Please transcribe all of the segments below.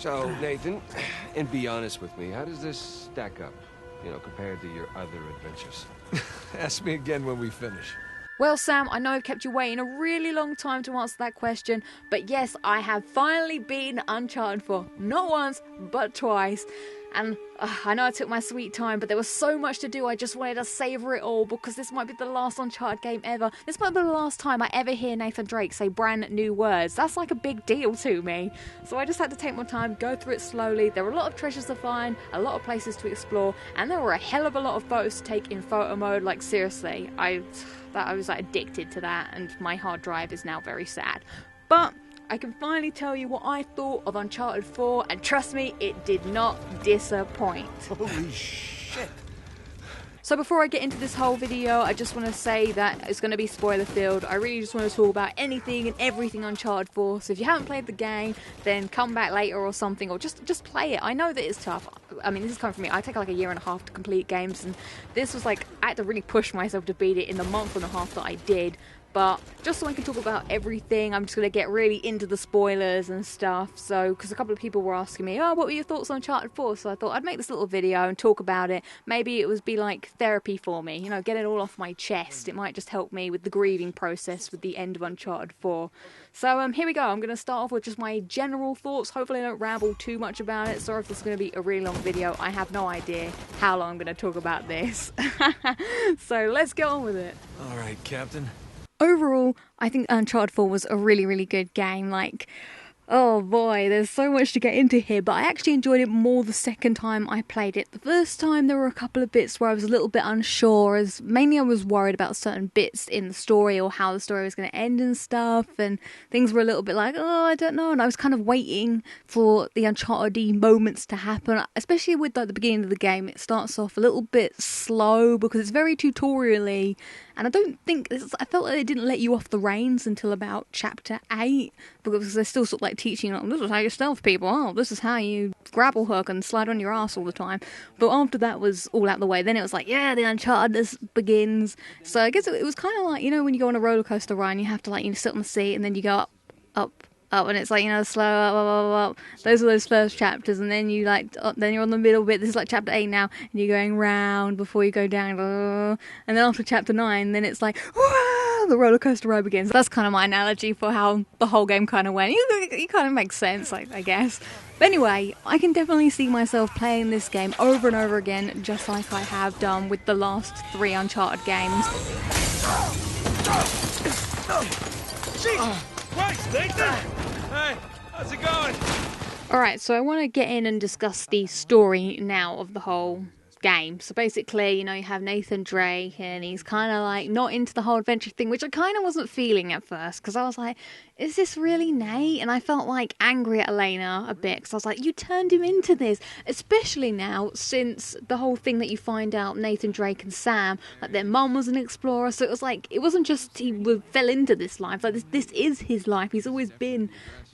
So, Nathan, and be honest with me, how does this stack up, compared to your other adventures? Ask me again when we finish. Well, Sam, I know I've kept you waiting a really long time to answer that question, but yes, I have finally beaten Uncharted 4. Not once, but twice. And I know I took my sweet time, but there was so much to do, I just wanted to savour it all, because this might be the last Uncharted game ever. This might be the last time I ever hear Nathan Drake say brand new words. That's like a big deal to me. So I just had to take my time, go through it slowly. There were a lot of treasures to find, a lot of places to explore, and there were a hell of a lot of photos to take in photo mode. Like, seriously, I was like addicted to that, and my hard drive is now very sad. But I can finally tell you what I thought of Uncharted 4, and trust me, it did not disappoint. Holy shit. So before I get into this whole video, I just want to say that it's going to be spoiler filled. I really just want to talk about anything and everything Uncharted 4. So if you haven't played the game, then come back later or something, or just play it. I know that it's tough. I mean, this is coming from me. I take like a year and a half to complete games, and this was like, I had to really push myself to beat it in the month and a half that I did. But just so I can talk about everything, I'm just going to get really into the spoilers and stuff. So, because a couple of people were asking me, oh, what were your thoughts on Uncharted 4? So I thought I'd make this little video and talk about it. Maybe it would be like therapy for me, get it all off my chest. It might just help me with the grieving process with the end of Uncharted 4. So here we go. I'm going to start off with just my general thoughts. Hopefully I don't ramble too much about it. Sorry if this is going to be a really long video. I have no idea how long I'm going to talk about this. So let's get on with it. All right, Captain. Overall, I think Uncharted 4 was a really, really good game. Like, oh boy, there's so much to get into here, but I actually enjoyed it more the second time I played it. The first time there were a couple of bits where I was a little bit unsure, as mainly I was worried about certain bits in the story or how the story was going to end and stuff, and things were a little bit like, oh, I don't know, and I was kind of waiting for the Uncharted-y moments to happen, especially with like the beginning of the game. It starts off a little bit slow because it's very tutorial-y, and I felt like they didn't let you off the reins until about chapter 8, because they're still sort of like teaching, this is how you stealth people, this is how you grapple hook and slide on your ass all the time. But after that was all out the way, then it was like, yeah, the Uncharted begins. So I guess it was kind of like, when you go on a roller coaster ride and you have to like, sit on the seat and then you go up, and it's like, slow, up. Those are those first chapters, and then you like, then you're on the middle bit. This is like chapter 8 now, and you're going round before you go down, and then after chapter 9, then it's like, the roller coaster ride begins. That's kind of my analogy for how the whole game kind of went. It kind of makes sense, I guess. But anyway, I can definitely see myself playing this game over and over again, just like I have done with the last 3 Uncharted games. Jesus Christ, Nathan! Hey, how's it going? Alright, so I want to get in and discuss the story now of the whole game. So basically, you have Nathan Drake, and he's kind of like not into the whole adventure thing, which I kind of wasn't feeling at first, because I was like, is this really Nate? And I felt like angry at Elena a bit, because I was like, you turned him into this, especially now since the whole thing that you find out Nathan Drake and Sam, like their mum was an explorer. So it was like, it wasn't just he fell into this life, like this is his life. He's always been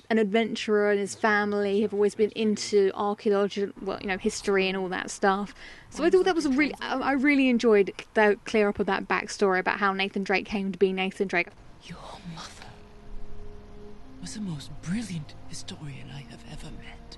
an adventurer, and his family have always been into archaeology, history and all that stuff. So I thought that was I really enjoyed the clear up of that backstory about how Nathan Drake came to be Nathan Drake. Your mother was the most brilliant historian I have ever met.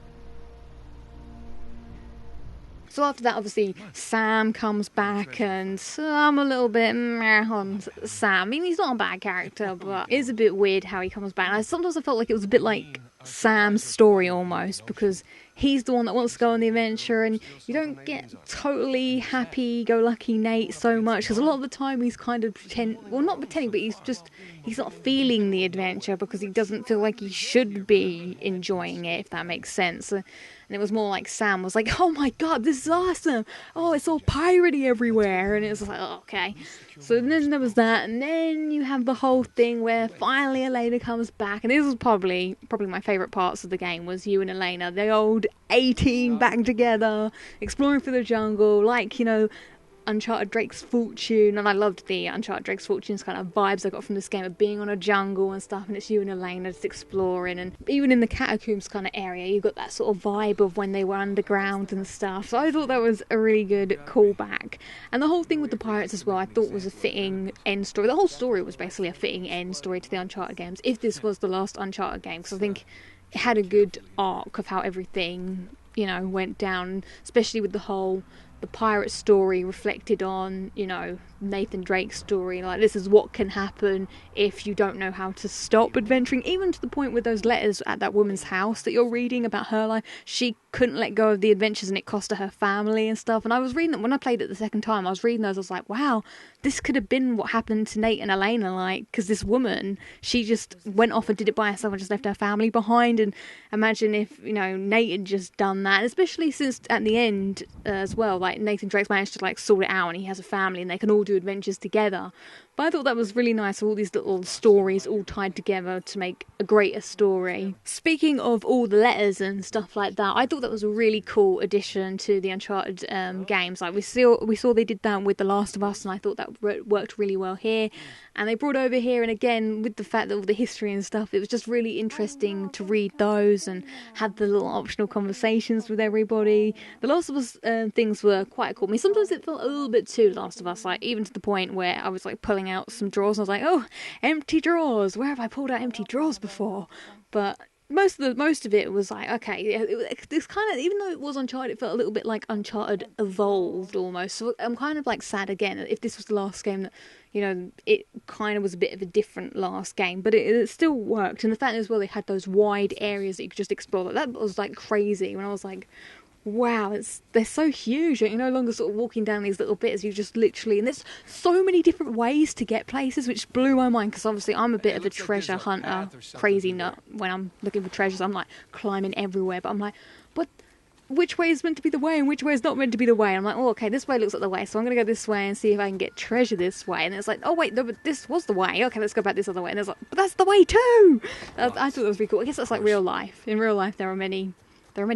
So after that, obviously, Sam comes back, and I'm a little bit meh on Sam. I mean, he's not a bad character, but it is a bit weird how he comes back. And sometimes I felt like it was a bit like Sam's story almost, because he's the one that wants to go on the adventure, and you don't get totally happy-go-lucky Nate so much, because a lot of the time he's kind of not pretending, but he's not feeling the adventure because he doesn't feel like he should be enjoying it, if that makes sense. And it was more like Sam was like, oh my god, this is awesome, oh, it's all piratey everywhere, and it was like, oh, okay. So then there was that, and then you have the whole thing where finally Elena comes back, and this was probably my favourite parts of the game, was you and Elena, the old A-team back together, exploring through the jungle, like, Uncharted Drake's Fortune, and I loved the Uncharted Drake's Fortune's kind of vibes I got from this game of being on a jungle and stuff, and it's you and Elena just exploring, and even in the catacombs kind of area, you got that sort of vibe of when they were underground and stuff. So I thought that was a really good callback. And the whole thing with the pirates as well, I thought was a fitting end story. The whole story was basically a fitting end story to the Uncharted games, if this was the last Uncharted game, because I think it had a good arc of how everything, you know, went down, especially with the pirate story reflected on, you know, Nathan Drake's story. Like, this is what can happen if you don't know how to stop adventuring, even to the point with those letters at that woman's house that you're reading about her life. She couldn't let go of the adventures and it cost her family and stuff. And I was reading them when I played it the second time. I was reading those. I was like, wow, this could have been what happened to Nate and Elena. Like, because this woman, she just went off and did it by herself and just left her family behind. And imagine if, you know, Nate had just done that, especially since at the end as well, like Nathan Drake's managed to like sort it out and he has a family and they can all do adventures together. But I thought that was really nice, all these little stories all tied together to make a greater story. Speaking of all the letters and stuff like that, I thought that was a really cool addition to the Uncharted games. Like we saw they did that with The Last of Us, and I thought that worked really well here. And they brought over here, and again, with the fact that all the history and stuff, it was just really interesting to read those and have the little optional conversations with everybody. The Last of Us things were quite cool. I mean, sometimes it felt a little bit too Last of Us, like even to the point where I was like pulling out some drawers and I was like, oh, empty drawers. Where have I pulled out empty drawers before? But most of it was like, okay, it's kind of, even though it was Uncharted, it felt a little bit like Uncharted evolved almost. So I'm kind of like sad again if this was the last game that, you know, it kind of was a bit of a different last game, but it still worked. And the fact as well, they had those wide areas that you could just explore. That was like crazy when I was like, wow, they're so huge. You're no longer sort of walking down these little bits. You just literally, and there's so many different ways to get places, which blew my mind, because obviously I'm a bit of a treasure hunter, crazy nut. When I'm looking for treasures, I'm like climbing everywhere, but I'm like, but which way is meant to be the way and which way is not meant to be the way? And I'm like, oh, okay, this way looks like the way, so I'm going to go this way and see if I can get treasure this way. And it's like, oh wait, no, but this was the way. Okay, let's go back this other way. And it's like, but that's the way too! I thought that was really cool. I guess that's like real life. In real life, there are many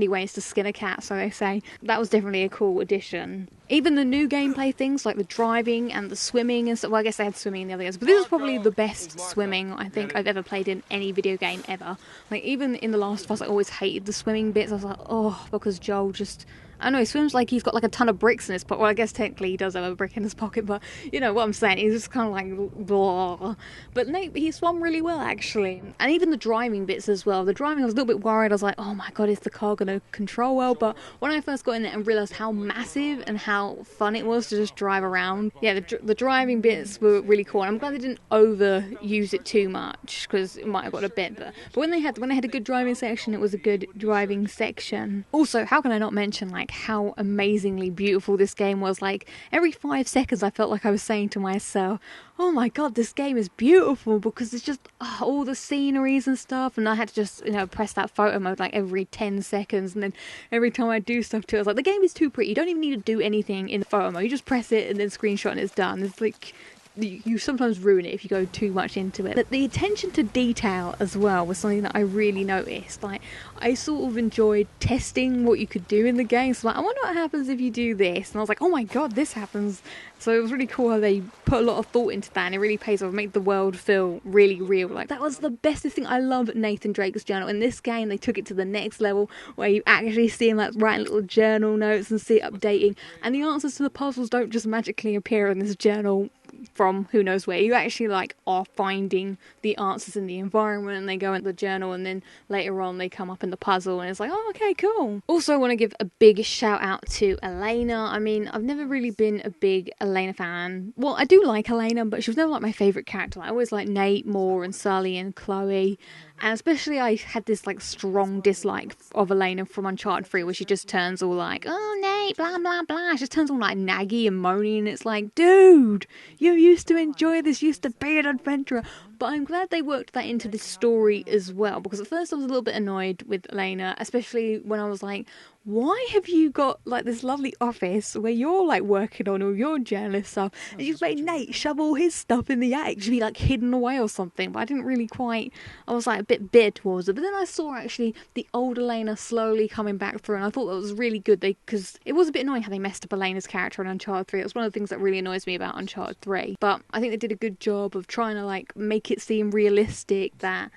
ways to skin a cat, so they say. That was definitely a cool addition. Even the new gameplay things, like the driving and the swimming and stuff. Well, I guess they had swimming in the other games, but this is probably the best swimming I think I've ever played in any video game ever. Like, even in The Last of Us, I always hated the swimming bits. I was like, oh, because Joel just, I don't know, he swims like he's got like a ton of bricks in his pocket. Well, I guess technically he does have a brick in his pocket, but you know what I'm saying. He's just kind of like, blah. But no, he swam really well, actually. And even the driving bits as well. The driving, I was a little bit worried. I was like, oh my god, is the car going to control well? But when I first got in there and realised how massive and how fun it was to just drive around, yeah, the driving bits were really cool. And I'm glad they didn't overuse it too much, because it might have got a bit. But when they had a good driving section, it was a good driving section. Also, how can I not mention like how amazingly beautiful this game was? Like, every 5 seconds I felt like I was saying to myself, oh my god, this game is beautiful, because it's just all the sceneries and stuff. And I had to just, you know, press that photo mode like every 10 seconds, and then every time I do stuff too, I was like, the game is too pretty, you don't even need to do anything in the photo mode, you just press it and then screenshot and it's done. It's like, you sometimes ruin it if you go too much into it. But the attention to detail as well was something that I really noticed. Like, I sort of enjoyed testing what you could do in the game. So like, I wonder what happens if you do this. And I was like, oh my god, this happens. So it was really cool how they put a lot of thought into that, and it really pays off, make the world feel really real. Like, that was the bestest thing. I love Nathan Drake's journal. In this game, they took it to the next level, where you actually see him like writing little journal notes and see it updating. And the answers to the puzzles don't just magically appear in this journal from who knows where. You actually like are finding the answers in the environment, and they go into the journal, and then later on they come up in the puzzle, and it's like, oh, okay, cool. Also, I want to give a big shout out to Elena. I mean, I've never really been a big Elena fan. Well, I do like Elena, but she was never like my favourite character. I always liked Nate more, and Sully and Chloe. And especially I had this like strong dislike of Elena from Uncharted 3, where she just turns all like, oh Nate, blah blah blah. She just turns all like naggy and moany, and it's like, dude, you used to enjoy this, you used to be an adventurer. But I'm glad they worked that into this story as well, because at first I was a little bit annoyed with Elena, especially when I was like, why have you got like this lovely office where you're like working on all your journalist stuff, and you've made Nate shove all his stuff in the attic to be like hidden away or something? But I didn't really quite, I was like a bit bitter towards it. But then I saw actually the old Elena slowly coming back through, and I thought that was really good, because it was a bit annoying how they messed up Elena's character in Uncharted 3. It was one of the things that really annoys me about Uncharted 3. But I think they did a good job of trying to like make it seem realistic that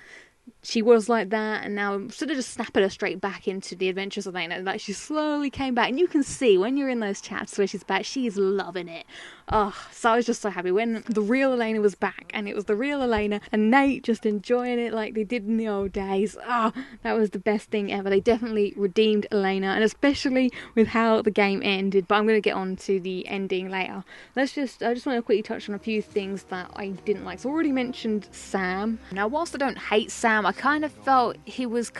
she was like that, and now instead of just snapping her straight back into the adventures of Elena, like she slowly came back, and you can see when you're in those chats where she's back, she's loving it. Oh, so I was just so happy when the real Elena was back, and it was the real Elena and Nate just enjoying it like they did in the old days. Oh, that was the best thing ever. They definitely redeemed Elena, and especially with how the game ended, but I'm going to get on to the ending later. I just want to quickly touch on a few things that I didn't like. So I already mentioned Sam. Now, whilst I don't hate Sam, I kind of felt he was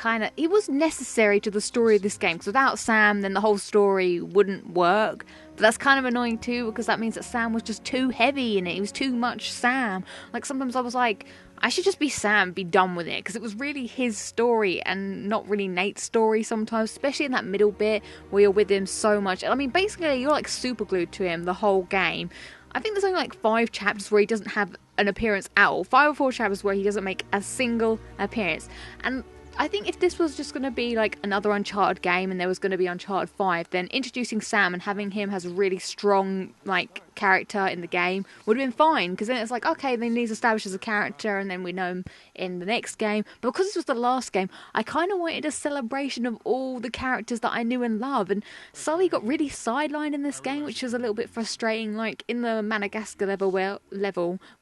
necessary to the story of this game, because without Sam, then the whole story wouldn't work. But that's kind of annoying too, because that means that Sam was just too heavy in it. It was too much Sam. Like, sometimes I was like, I should just be Sam, be done with it, because it was really his story and not really Nate's story sometimes, especially in that middle bit where you're with him so much. I mean, basically, you're like super glued to him the whole game. I think there's only like 5 chapters where he doesn't have an appearance at all. 5 or 4 chapters where he doesn't make a single appearance. And I think if this was just going to be like another Uncharted game and there was going to be Uncharted 5, then introducing Sam and having him as a really strong like character in the game would have been fine, because then it's like, okay, then he's established as a character and then we know him in the next game. But because this was the last game, I kind of wanted a celebration of all the characters that I knew and loved, and Sully got really sidelined in this game, which was a little bit frustrating. Like in the Madagascar level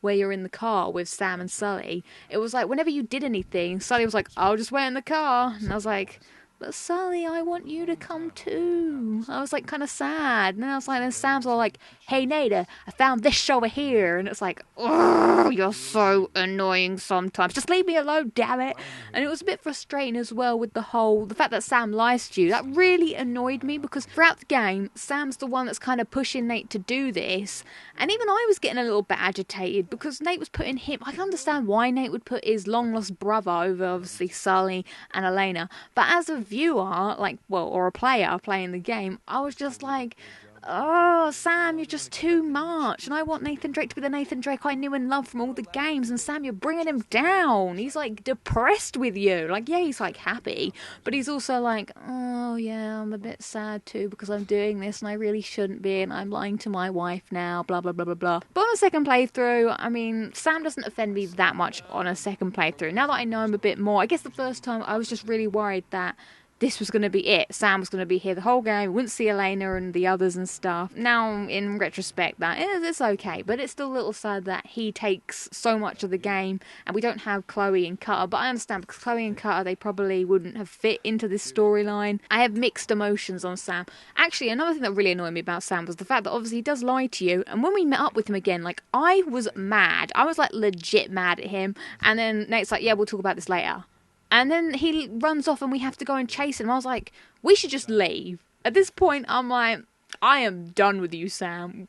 where you're in the car with Sam and Sully, it was like whenever you did anything, Sully was like, I'll just wait in the car, and I was like, but Sully, I want you to come too. I was like kind of sad. And then I was like, then Sam's all like, hey Nada, I found this over here. And it's like, oh, you're so annoying sometimes. Just leave me alone, damn it. And it was a bit frustrating as well with the fact that Sam lies to you. That really annoyed me, because throughout the game, Sam's the one that's kind of pushing Nate to do this. And even I was getting a little bit agitated, because Nate was putting him, I can understand why Nate would put his long lost brother over obviously Sully and Elena. But as a viewer, or a player playing the game, I was just like, oh, Sam, you're just too much. And I want Nathan Drake to be the Nathan Drake I knew and loved from all the games. And Sam, you're bringing him down. He's like depressed with you. Like, yeah, he's like happy, but he's also like, oh yeah, I'm a bit sad too because I'm doing this and I really shouldn't be, and I'm lying to my wife now, blah blah blah blah blah. But on a second playthrough, I mean, Sam doesn't offend me that much on a second playthrough. Now that I know him a bit more, I guess the first time I was just really worried that this was going to be it. Sam was going to be here the whole game. We wouldn't see Elena and the others and stuff. Now, in retrospect, it's okay, but it's still a little sad that he takes so much of the game and we don't have Chloe and Cutter. But I understand, because Chloe and Cutter, they probably wouldn't have fit into this storyline. I have mixed emotions on Sam. Actually, another thing that really annoyed me about Sam was the fact that obviously he does lie to you. And when we met up with him again, like, I was mad. I was like legit mad at him. And then Nate's like, yeah, we'll talk about this later. And then he runs off and we have to go and chase him. I was like, we should just leave. At this point, I'm like, I am done with you, Sam.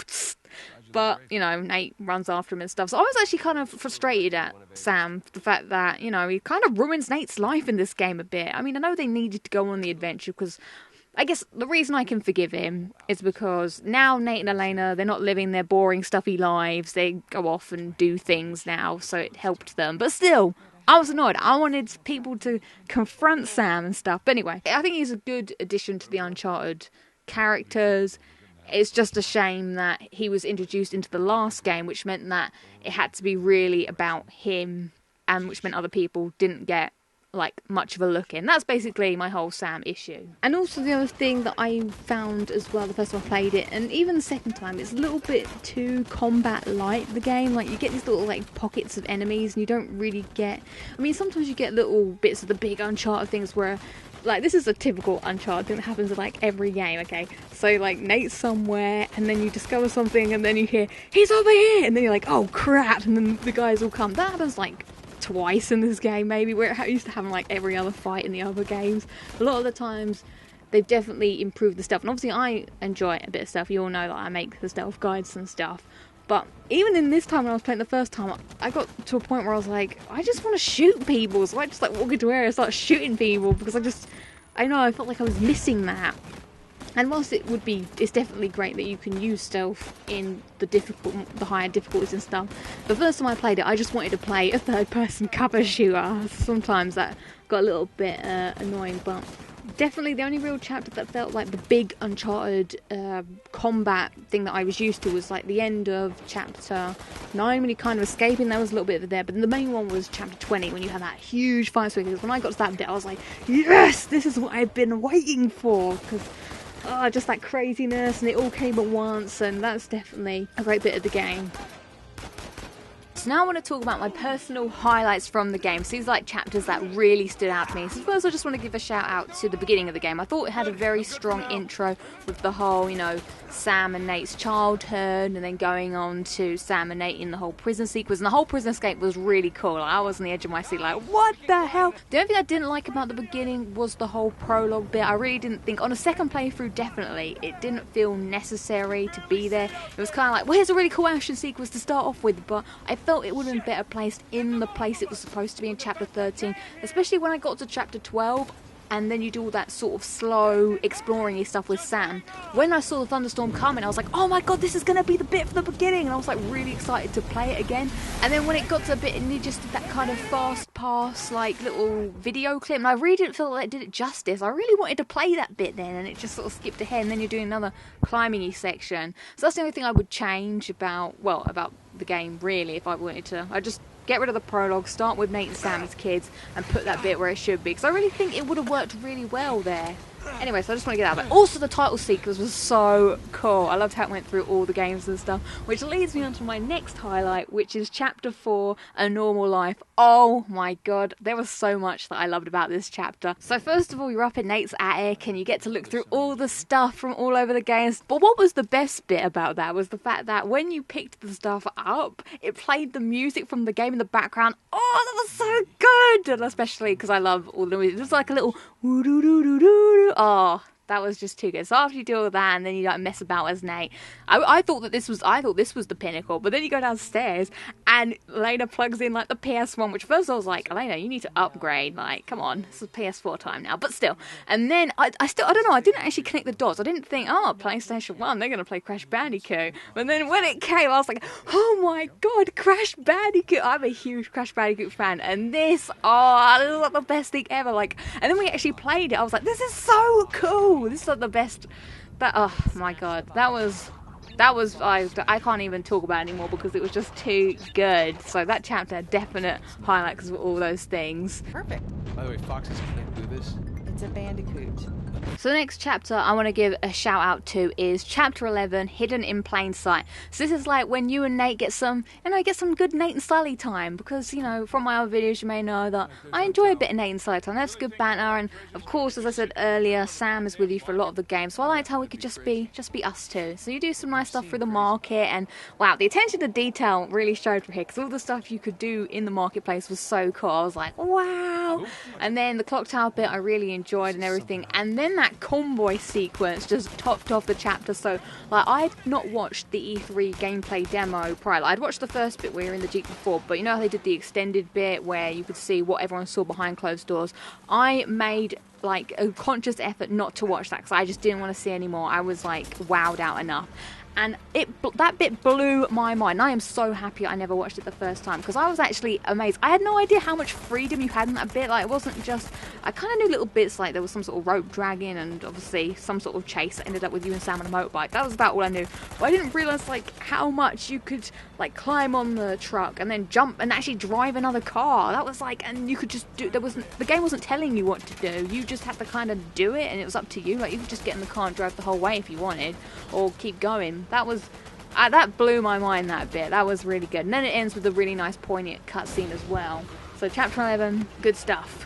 But, you know, Nate runs after him and stuff. So I was actually kind of frustrated at Sam, the fact that, you know, he kind of ruins Nate's life in this game a bit. I mean, I know they needed to go on the adventure because I guess the reason I can forgive him is because now Nate and Elena, they're not living their boring, stuffy lives. They go off and do things now, so it helped them. But still, I was annoyed. I wanted people to confront Sam and stuff. But anyway, I think he's a good addition to the Uncharted characters. It's just a shame that he was introduced into the last game, which meant that it had to be really about him, and which meant other people didn't get like much of a look in. That's basically my whole Sam issue. And also the other thing that I found as well the first time I played it, and even the second time, it's a little bit too combat light, the game. Like, you get these little like pockets of enemies and you don't really get, I mean, sometimes you get little bits of the big Uncharted things where, like, this is a typical Uncharted thing that happens in like every game, okay? So like Nate's somewhere and then you discover something and then you hear, he's over here, and then you're like, oh crap, and then the guys all come. That happens like twice in this game maybe, where it used to happen like every other fight in the other games. A lot of the times they've definitely improved the stuff, and obviously I enjoy a bit of stuff. You all know that I make the stealth guides and stuff, but even in this time when I was playing the first time, I got to a point where I was like, I just want to shoot people, so I just like walk into area and start shooting people, because I felt like I was missing that. And whilst it's definitely great that you can use stealth in the higher difficulties and stuff, the first time I played it, I just wanted to play a third-person cover shooter. Sometimes that got a little bit annoying, but Definitely the only real chapter that felt like the big Uncharted combat thing that I was used to was like the end of chapter 9 when you kind of escaping. There was a little bit of it there, but the main one was chapter 20 when you had that huge fight swing. Because when I got to that bit, I was like, yes, this is what I've been waiting for. Because just that craziness, and it all came at once, and that's definitely a great bit of the game. So now I want to talk about my personal highlights from the game. So these are like chapters that really stood out to me. So first I just want to give a shout out to the beginning of the game. I thought it had a very strong intro with the whole, Sam and Nate's childhood, and then going on to Sam and Nate in the whole prison sequence. And the whole prison escape was really cool. Like, I was on the edge of my seat like, what the hell? The only thing I didn't like about the beginning was the whole prologue bit. I really didn't think, on a second playthrough definitely, it didn't feel necessary to be there. It was kind of like, well, here's a really cool action sequence to start off with, but I felt it would have been better placed in the place it was supposed to be in chapter 13, especially when I got to chapter 12 and then you do all that sort of slow exploring-y stuff with Sam. When I saw the thunderstorm coming, I was like, oh my god, this is going to be the bit from the beginning, and I was like really excited to play it again. And then when it got to a bit and you just did that kind of fast pass like little video clip, and I really didn't feel like it did it justice. I really wanted to play that bit then, and it just sort of skipped ahead, and then you're doing another climbing-y section. So that's the only thing I would change about the game, really, if I wanted to. I just get rid of the prologue, start with Nate and Sam as kids, and put that bit where it should be, because I really think it would have worked really well there. Anyway, so I just want to get out of it. Also, the title sequence was so cool. I loved how it went through all the games and stuff, which leads me on to my next highlight, which is Chapter 4, A Normal Life. Oh my god, there was so much that I loved about this chapter. So first of all, you're up in Nate's attic, and you get to look through all the stuff from all over the games. But what was the best bit about that was the fact that when you picked the stuff up, it played the music from the game in the background. Oh, that was so good! And especially because I love all the music. It was like a little woo-doo-doo-doo-doo-doo. Oh, that was just too good. So after you do all that, and then you like mess about as Nate, I thought this was the pinnacle. But then you go downstairs, and Elena plugs in like the PS1, which first I was like, Elena, you need to upgrade. Like, come on, this is PS4 time now. But still, and then I don't know. I didn't actually connect the dots. I didn't think, oh, PlayStation 1, they're gonna play Crash Bandicoot. But then when it came, I was like, oh my god, Crash Bandicoot! I'm a huge Crash Bandicoot fan, and this is like the best thing ever. Like, and then we actually played it. I was like, this is so cool. This is like the best. Oh my god, that was I can't even talk about it anymore because it was just too good. So that chapter, definite highlight because of all those things. Perfect. By the way, foxes can't do this. It's a bandicoot. So the next chapter I want to give a shout out to is chapter 11, Hidden in Plain Sight. So this is like when you and Nate get some good Nate and Sully time, because from my other videos you may know that I enjoy a bit of Nate and Sully time. That's good banter, and of course, as I said earlier, Sam is with you for a lot of the game. So I liked how we could just be us two. So you do some nice stuff through the market, and wow, the attention to detail really showed for here, because all the stuff you could do in the marketplace was so cool. I was like, wow. And then the clock tower bit I really enjoyed and everything, and then that convoy sequence just topped off the chapter. So like, I'd not watched the E3 gameplay demo prior. Like, I'd watched the first bit where you're in the Jeep before, but you know how they did the extended bit where you could see what everyone saw behind closed doors. I made like a conscious effort not to watch that because I just didn't want to see any more. I was like wowed out enough. And that bit blew my mind. I am so happy I never watched it the first time, because I was actually amazed. I had no idea how much freedom you had in that bit. Like, it wasn't just... I kind of knew little bits, like there was some sort of rope dragging and obviously some sort of chase that ended up with you and Sam on a motorbike. That was about all I knew. But I didn't realise, like, how much you could, like, climb on the truck and then jump and actually drive another car. That was like... And you could just do... The game wasn't telling you what to do. You just had to kind of do it, and it was up to you. Like, you could just get in the car and drive the whole way if you wanted, or keep going. That blew my mind, that bit. That was really good. And then it ends with a really nice poignant cutscene as well. So chapter 11, good stuff.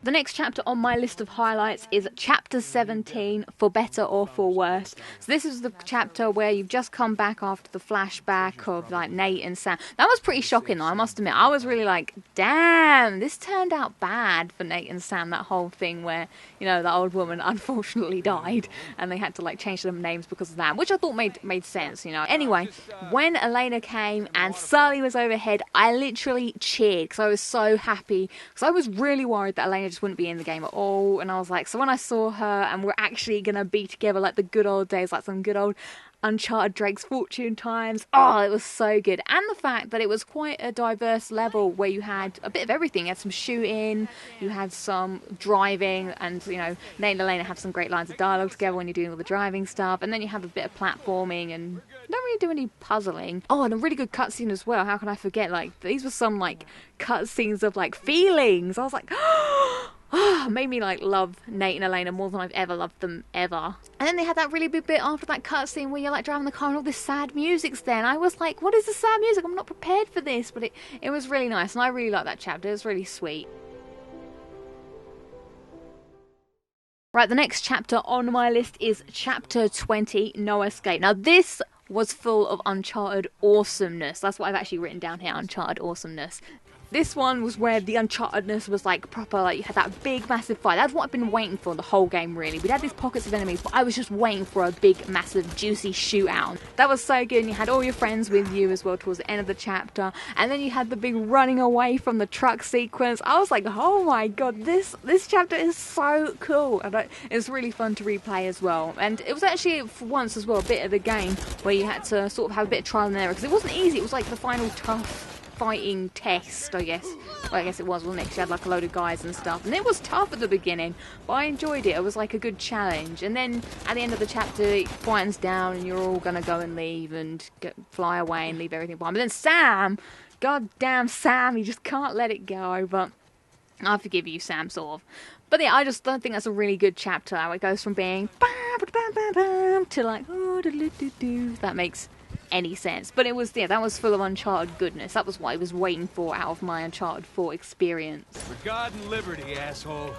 The next chapter on my list of highlights is chapter 17, For Better or For Worse. So this is the chapter where you've just come back after the flashback of like Nate and Sam. That was pretty shocking though, I must admit. I was really like, damn, this turned out bad for Nate and Sam, that whole thing where, the old woman unfortunately died and they had to like change them names because of that, which I thought made sense, Anyway, when Elena came and Sully was overhead, I literally cheered because I was so happy, because I was really worried that Elena just wouldn't be in the game at all. And I was like, so when I saw her and we're actually going to be together like the good old days, like some good old Uncharted Drake's Fortune times. Oh, it was so good. And the fact that it was quite a diverse level where you had a bit of everything. You had some shooting, you had some driving, and, you know, Nate and Elena have some great lines of dialogue together when you're doing all the driving stuff. And then you have a bit of platforming and you don't really do any puzzling. Oh, and a really good cutscene as well. How can I forget? Like, these were some, like, cutscenes of, like, feelings. I was like, made me like love Nate and Elena more than I've ever loved them ever. And then they had that really big bit after that cutscene where you're like driving the car and all this sad music's there, and I was like, what is the sad music? I'm not prepared for this. But it was really nice, and I really liked that chapter. It was really sweet. Right, the next chapter on my list is chapter 20, No Escape. Now this was full of Uncharted awesomeness. That's what I've actually written down here, Uncharted awesomeness. This one was where the Unchartedness was like proper, like you had that big massive fight. That's what I've been waiting for the whole game really. We'd had these pockets of enemies, but I was just waiting for a big massive juicy shootout. That was so good, and you had all your friends with you as well towards the end of the chapter. And then you had the big running away from the truck sequence. I was like, oh my god, this chapter is so cool. And it's really fun to replay as well. And it was actually for once as well a bit of the game where you had to sort of have a bit of trial and error, because it wasn't easy. It was like the final tough fighting test, I guess. Well, I guess it was, wasn't it? 'Cause you had like a load of guys and stuff, and it was tough at the beginning, but I enjoyed it. It was like a good challenge. And then at the end of the chapter, it quietens down, and you're all gonna go and leave and fly away and leave everything behind. But then Sam, goddamn Sam, you just can't let it go. But I forgive you, Sam, sort of. But yeah, I just don't think that's a really good chapter. How it goes from being to like if that makes any sense. But it was, yeah, that was full of Uncharted goodness. That was what I was waiting for out of my Uncharted 4 experience. For God and liberty, asshole.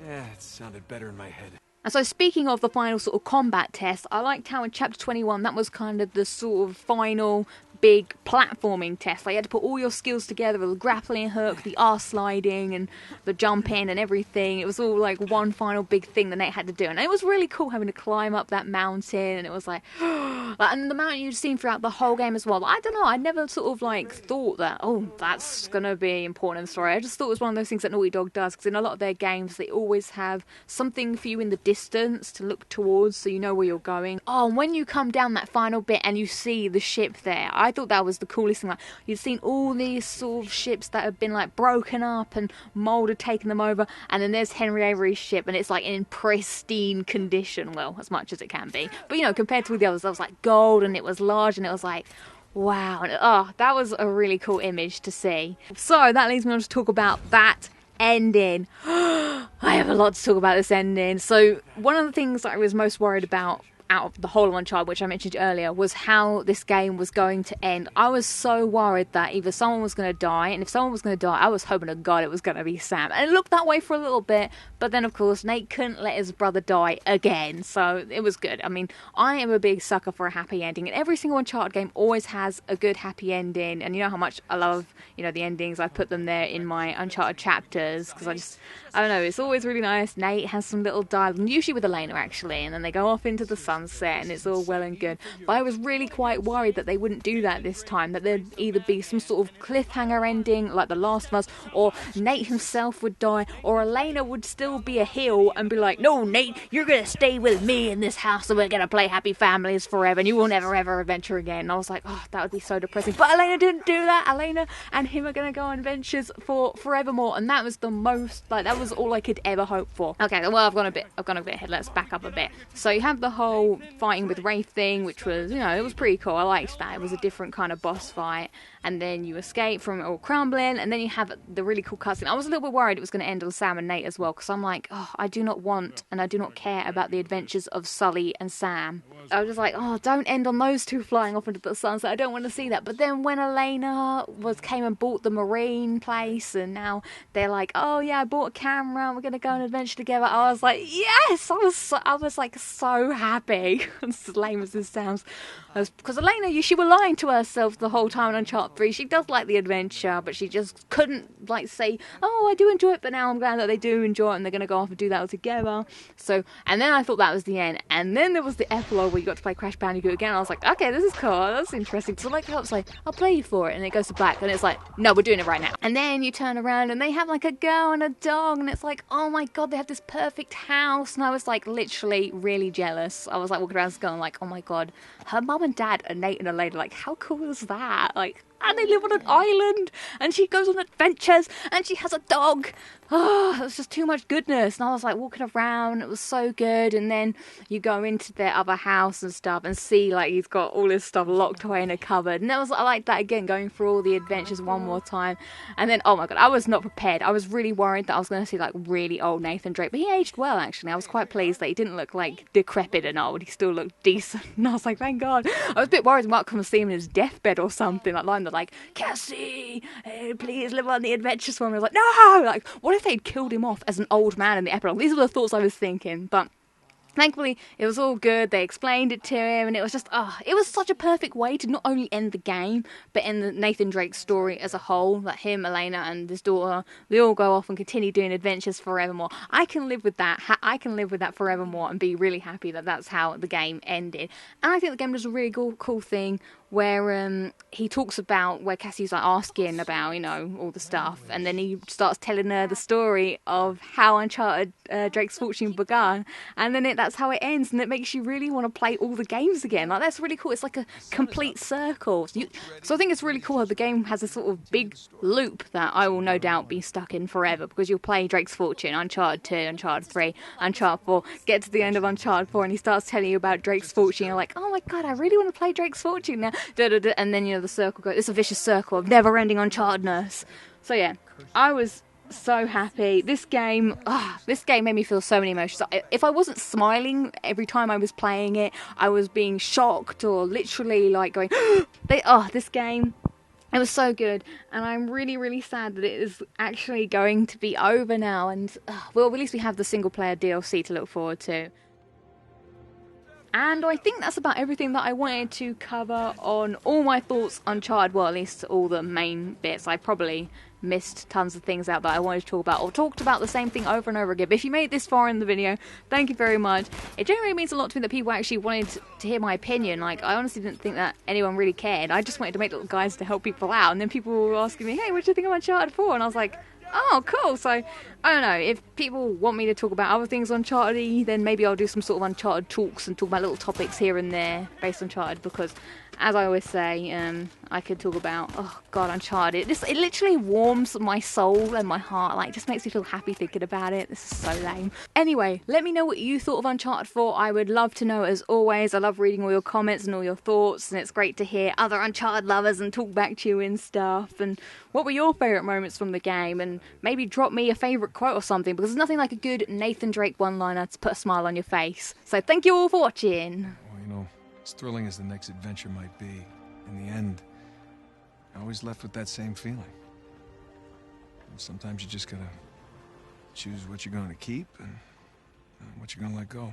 Yeah, it sounded better in my head. And so speaking of the final sort of combat test, I liked how in chapter 21 that was kind of the sort of final big platforming test. Like you had to put all your skills together, the grappling hook, the R-sliding and the jumping and everything. It was all like one final big thing that Nate had to do. And it was really cool having to climb up that mountain, and it was like, and the mountain you'd seen throughout the whole game as well. I don't know, I never sort of like thought that, oh, that's gonna be important in the story. I just thought it was one of those things that Naughty Dog does, because in a lot of their games they always have something for you in the distance to look towards so you know where you're going. Oh, and when you come down that final bit and you see the ship there, I thought that was the coolest thing. Like, you'd seen all these sort of ships that had been like broken up and mold had taken them over, and then there's Henry Avery's ship and it's like in pristine condition, well, as much as it can be, but you know, compared to the others, that was like gold and it was large and it was like, wow. And, oh, that was a really cool image to see. So that leads me on to talk about that ending. I have a lot to talk about this ending. So one of the things that I was most worried about out of the whole of Uncharted, which I mentioned earlier, was how this game was going to end. I was so worried that either someone was going to die, and if someone was going to die, I was hoping to God it was going to be Sam. And it looked that way for a little bit, but then of course Nate couldn't let his brother die again, so it was good. I mean, I am a big sucker for a happy ending, and every single Uncharted game always has a good happy ending, and you know how much I love, you know, the endings. I put them there in my Uncharted chapters, because I don't know, it's always really nice. Nate has some little dialogue, usually with Elena actually, and then they go off into the sunset and it's all well and good. But I was really quite worried that they wouldn't do that this time, that there'd either be some sort of cliffhanger ending like The Last of Us, or Nate himself would die, or Elena would still be a heel and be like, no Nate, you're gonna stay with me in this house and we're gonna play happy families forever and you will never ever adventure again. And I was like, oh, that would be so depressing. But Elena didn't do that. Elena and him are gonna go on adventures for forevermore, and that was the most, like, that was all I could ever hope for. Okay, well, I've gone a bit ahead. Let's back up a bit. So you have the whole fighting with Wraith thing, which was, you know, it was pretty cool. I liked that. It was a different kind of boss fight. And then you escape from it all crumbling, and then you have the really cool cutscene. I was a little bit worried it was going to end on Sam and Nate as well, because I'm like, oh, I do not want and I do not care about the adventures of Sully and Sam. I was just like, oh, don't end on those two flying off into the sunset. I don't want to see that. But then when Elena came and bought the marine place, and now they're like, oh yeah, I bought a camera and we're going to go on an adventure together, I was like, yes! I was like so happy. happy. As lame as this sounds. Because Elena, she was lying to herself the whole time in Uncharted 3. She does like the adventure, but she just couldn't, like, say, oh, I do enjoy it, but now I'm glad that they do enjoy it and they're going to go off and do that all together. So, and then I thought that was the end. And then there was the epilogue where you got to play Crash Bandicoot again. I was like, okay, this is cool. That's interesting. So, like, I was like, I'll play you for it. And it goes to black. And it's like, no, we're doing it right now. And then you turn around and they have, like, a girl and a dog. And it's like, oh my God, they have this perfect house. And I was, like, literally really jealous. I was, like, walking around this girl and, like, oh my God, her mum and dad are Nate and Elena. Like, how cool is that? Like, and they live on an island, and she goes on adventures, and she has a dog. Oh, it was just too much goodness. And I was like walking around, it was so good. And then you go into their other house and stuff and see like he's got all his stuff locked away in a cupboard. And I like that again, going through all the adventures one more time. And then, oh my God, I was not prepared. I was really worried that I was going to see like really old Nathan Drake. But he aged well, actually. I was quite pleased that he didn't look like decrepit and old. He still looked decent. And I was like, thank God. I was a bit worried I might come and see him in his deathbed or something. Like lying there like, Cassie, please live on the adventures for me. I was like, no! Like, what if they'd killed him off as an old man in the epilogue? These are the thoughts I was thinking, but thankfully it was all good. They explained it to him, and it was just, it was such a perfect way to not only end the game, but end the Nathan Drake story as a whole. Like him, Elena, and his daughter, they all go off and continue doing adventures forevermore. I can live with that. I can live with that forevermore and be really happy that that's how the game ended. And I think the game does a really cool thing where he talks about where Cassie's like asking about, you know, all the stuff, and then he starts telling her the story of how Uncharted Drake's Fortune began, and then that's how it ends, and it makes you really want to play all the games again. Like, that's really cool. It's like a complete circle. So I think it's really cool how the game has a sort of big loop that I will no doubt be stuck in forever, because you'll play Drake's Fortune, Uncharted 2, Uncharted 3, Uncharted 4, get to the end of Uncharted 4, and he starts telling you about Drake's Fortune. You're like, oh my God, I really want to play Drake's Fortune now. And then, you know, the circle goes, it's a vicious circle of never-ending Unchartedness. So yeah, I was so happy. This game made me feel so many emotions. If I wasn't smiling every time I was playing it, I was being shocked or literally like going, this game, it was so good. And I'm really, really sad that it is actually going to be over now. And, well, at least we have the single-player DLC to look forward to. And I think that's about everything that I wanted to cover on all my thoughts on Uncharted. Well, at least all the main bits. I probably missed tons of things out that I wanted to talk about, or talked about the same thing over and over again. But if you made it this far in the video, thank you very much. It generally means a lot to me that people actually wanted to hear my opinion. Like, I honestly didn't think that anyone really cared. I just wanted to make little guides to help people out. And then people were asking me, hey, what do you think of Uncharted 4? And I was like, oh, cool. So, I don't know, if people want me to talk about other things on Uncharted, then maybe I'll do some sort of Uncharted talks and talk about little topics here and there based on Uncharted, because, as I always say, I could talk about, oh God, Uncharted. It literally warms my soul and my heart. Like, it just makes me feel happy thinking about it. This is so lame. Anyway, let me know what you thought of Uncharted 4. I would love to know, as always. I love reading all your comments and all your thoughts, and it's great to hear other Uncharted lovers and talk back to you and stuff. And what were your favourite moments from the game? And maybe drop me a favourite quote or something, because there's nothing like a good Nathan Drake one-liner to put a smile on your face. So thank you all for watching. Well, you know, as thrilling as the next adventure might be, in the end, I always left with that same feeling. And sometimes you just gotta choose what you're going to keep and what you're going to let go.